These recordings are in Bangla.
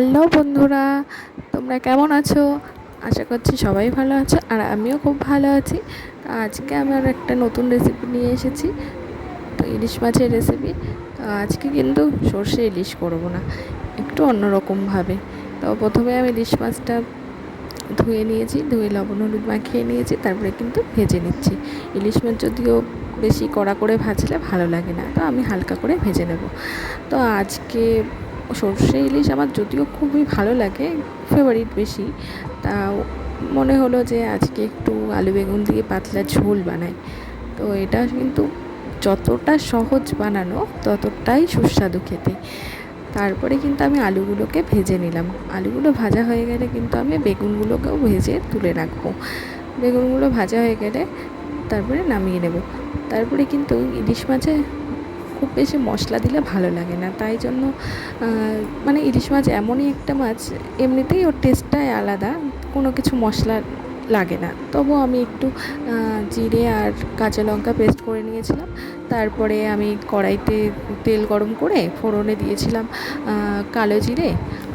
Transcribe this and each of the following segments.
হ্যালো বন্ধুরা, তোমরা কেমন আছো? আশা করছি সবাই ভালো আছো, আর আমিও খুব ভালো আছি। আজকে আমার একটা নতুন রেসিপি নিয়ে এসেছি, তো ইলিশ মাছের রেসিপি। তো আজকে কিন্তু সর্ষে ইলিশ করব না, একটু অন্যরকমভাবে। তো প্রথমে আমি ইলিশ মাছটা ধুয়ে নিয়েছি, ধুয়ে লবণ হলুদ মাখিয়ে নিয়েছি, তারপরে কিন্তু ভেজে নিচ্ছি। ইলিশ মাছ যদিও বেশি কড়া করে ভাজলে ভালো লাগে না, তো আমি হালকা করে ভেজে নেব। তো আজকে সর্ষে ইলিশ আমার যদিও খুবই ভালো লাগে, ফেভারিট বেশি। তা মনে হলো যে আজকে একটু আলু বেগুন দিয়ে পাতলা ঝোল বানাই। তো এটা কিন্তু যতটা সহজ বানানো ততটাই সুস্বাদু খেতে। তারপরে কিন্তু আমি আলুগুলোকে ভেজে নিলাম। আলুগুলো ভাজা হয়ে গেলে কিন্তু আমি বেগুনগুলোকেও ভেজে তুলে রাখবো। বেগুনগুলো ভাজা হয়ে গেলে তারপরে নামিয়ে নেব। তারপরে কিন্তু ইলিশ মাছে খুব বেশি মশলা দিলে ভালো লাগে না, তাই জন্য মানে ইলিশ মাছ এমনই একটা মাছ, এমনিতেই ওর টেস্টটাই আলাদা, কোনো কিছু মশলা লাগে না। তবু আমি একটু জিরে আর কাঁচা লঙ্কা পেস্ট করে নিয়েছিলাম। তারপরে আমি কড়াইতে তেল গরম করে ফোড়নে দিয়েছিলাম কালো জিরে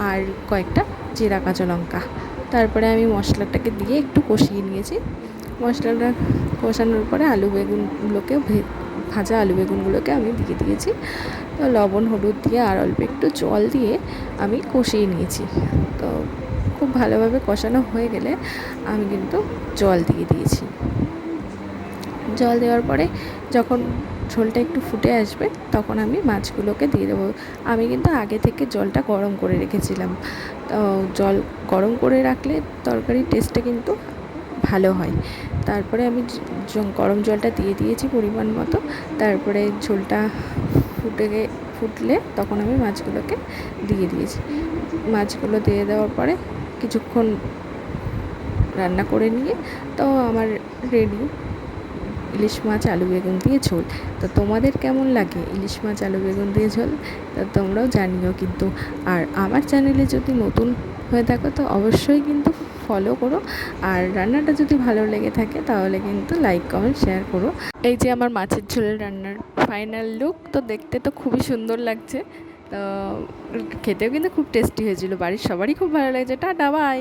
আর কয়েকটা জিরা কাঁচা লঙ্কা। তারপরে আমি মশলাটাকে দিয়ে একটু কষিয়ে নিয়েছি। মশলাটা কষানোর পরে আলু বেগুনগুলোকে ভাজা আলু বেগুনগুলোকে আমি দিয়ে দিয়েছি। তো লবণ হলুদ দিয়ে আর অল্প একটু জল দিয়ে আমি কষিয়ে নিয়েছি। তো খুব ভালোভাবে কষানো হয়ে গেলে আমি কিন্তু জল দিয়ে দিয়েছি। জল দেওয়ার পরে যখন ঝোলটা একটু ফুটে আসবে তখন আমি মাছগুলোকে দিয়ে দেবো। আমি কিন্তু আগে থেকে জলটা গরম করে রেখেছিলাম। তো জল গরম করে রাখলে তরকারির টেস্টটা কিন্তু ভালো হয়। তারপরে আমি গরম জলটা দিয়ে দিয়েছি পরিমাণ মতো। তারপরে ঝোলটা ফুটলে তখন আমি মাছগুলোকে দিয়ে দিয়েছি। মাছগুলো দিয়ে দেওয়ার পরে কিছুক্ষণ রান্না করে নিয়ে তো আমার রেডি ইলিশ মাছ আলু বেগুন দিয়ে ঝোল। তো তোমাদের কেমন লাগে ইলিশ মাছ আলু বেগুন দিয়ে ঝোল? তো তোমরাও জানিও কিন্তু। আর আমার চ্যানেলে যদি নতুন হয়ে থাকো তো অবশ্যই কিন্তু ফলো করো, আর রান্নাটা যদি ভালো লেগে থাকে তাহলে কিন্তু লাইক কমেন্ট শেয়ার করো। এই যে আমার মাছের ঝোলের রান্নার ফাইনাল লুক, তো দেখতে তো খুবই সুন্দর লাগছে। তো খেতেও কিন্তু খুব টেস্টি হয়েছিল, বাড়ির সবারই খুব ভালো লাগছে। Tata, by.